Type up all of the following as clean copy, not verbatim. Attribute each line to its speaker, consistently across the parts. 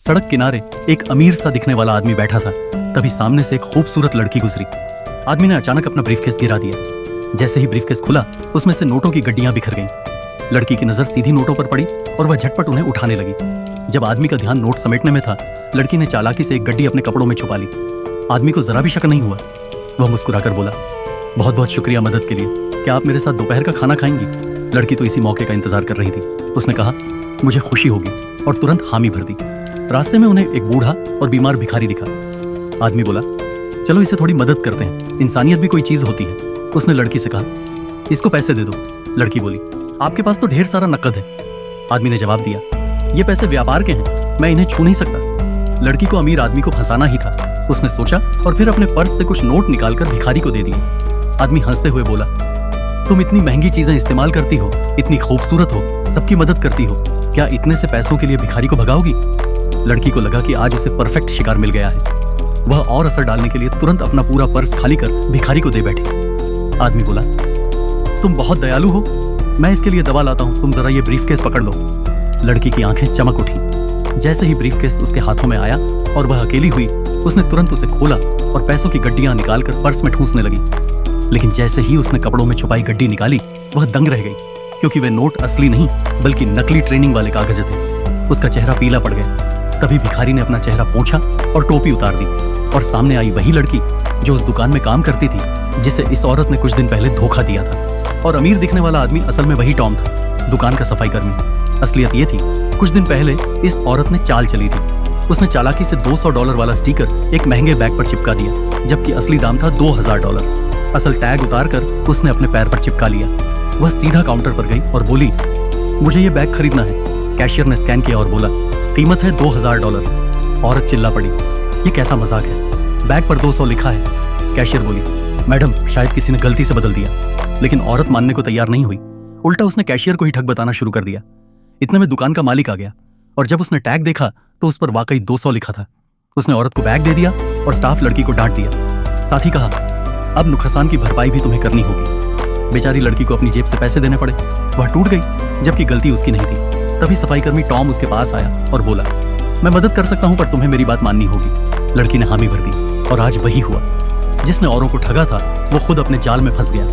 Speaker 1: सड़क किनारे एक अमीर सा दिखने वाला आदमी बैठा था। तभी सामने से एक खूबसूरत लड़की गुजरी। आदमी ने अचानक अपना ब्रीफकेस गिरा दिया। जैसे ही ब्रीफकेस खुला, उसमें से नोटों की गड्डियां बिखर गईं। लड़की की नजर सीधी नोटों पर पड़ी और वह झटपट उन्हें उठाने लगी। जब आदमी का ध्यान नोट समेटने में था, लड़की ने चालाकी से एक गड्डी अपने कपड़ों में छुपा ली। आदमी को जरा भी शक नहीं हुआ। वह मुस्कुराकर बोला, बहुत बहुत शुक्रिया मदद के लिए। क्या आप मेरे साथ दोपहर का खाना खाएंगी? लड़की तो इसी मौके का इंतजार कर रही थी। उसने कहा, मुझे खुशी होगी, और तुरंत हामी भर दी। रास्ते में उन्हें एक बूढ़ा और बीमार भिखारी दिखा। आदमी बोला, चलो इसे थोड़ी मदद करते हैं, इंसानियत भी कोई चीज होती है। उसने लड़की से कहा, इसको पैसे दे दो। लड़की बोली, आपके पास तो ढेर सारा नकद है। आदमी ने जवाब दिया, ये पैसे व्यापार के हैं, मैं इन्हें छू नहीं सकता। लड़की को अमीर आदमी को फंसाना ही था। उसने सोचा और फिर अपने पर्स से कुछ नोट निकालकर भिखारी को दे दिए। आदमी हंसते हुए बोला, तुम इतनी महंगी चीजें इस्तेमाल करती हो, इतनी खूबसूरत हो, सबकी मदद करती हो, क्या इतने से पैसों के लिए भिखारी को भगाओगी? लड़की को लगा कि आज उसे परफेक्ट शिकार मिल गया है। वह और असर डालने के लिए तुरंत अपना पूरा पर्स खाली कर भिखारी को दे बैठी। आदमी बोला, तुम बहुत दयालु हो, मैं इसके लिए दवा लाता हूं, तुम जरा ये ब्रीफकेस पकड़ लो। लड़की की आंखें चमक उठी। जैसे ही ब्रीफकेस उसके हाथों में आया और वह अकेली हुई, उसने तुरंत उसे खोला और पैसों की गड्डियां निकालकर पर्स में ठूंसने लगी। लेकिन जैसे ही उसने कपड़ों में छुपाई गड्डी निकाली, वह दंग रह गई, क्योंकि वे नोट असली नहीं बल्कि नकली ट्रेनिंग वाले कागज थे। उसका चेहरा पीला पड़ गया। तभी भिखारी ने अपना चेहरा पोंछा और टोपी उतार दी, और सामने आई वही लड़की जो उस दुकान में काम करती थी, जिसे इस औरत ने कुछ दिन पहले धोखा दिया था। और अमीर दिखने वाला आदमी असल में वही टॉम था, दुकान का सफाई कर्मी। असलियत ये थी, कुछ दिन पहले इस औरत ने चाल चली थी। उसने चालाकी से $200 वाला स्टिकर एक महंगे बैग पर चिपका दिया, जबकि असली दाम था $2000। असल टैग उतारकर उसने अपने पैर पर चिपका लिया। वह सीधा काउंटर पर गई और बोली, मुझे ये बैग खरीदना है। कैशियर ने स्कैन किया और बोला, कीमत है $2000। औरत चिल्ला पड़ी, ये कैसा मजाक है, बैग पर 200 लिखा है। कैशियर बोली, मैडम शायद किसी ने गलती से बदल दिया। लेकिन औरत मानने को तैयार नहीं हुई। उल्टा उसने कैशियर को ही ठग बताना शुरू कर दिया। इतने में दुकान का मालिक आ गया, और जब उसने टैग देखा तो उस पर वाकई 200 लिखा था। उसने औरत को बैग दे दिया और स्टाफ लड़की को डांट दिया। साथ ही कहा, अब नुकसान की भरपाई भी तुम्हें करनी होगी। बेचारी लड़की को अपनी जेब से पैसे देने पड़े। वह टूट गई, जबकि गलती उसकी नहीं थी। तभी सफाई कर्मी टॉम उसके पास आया और बोला, मैं मदद कर सकता हूं, पर तुम्हें मेरी बात माननी होगी। लड़की ने हामी भर दी, और आज वही हुआ। जिसने औरों को ठगा था, वो खुद अपने जाल में फंस गया।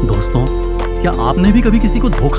Speaker 1: दोस्तों, क्या आपने भी कभी किसी को धोखा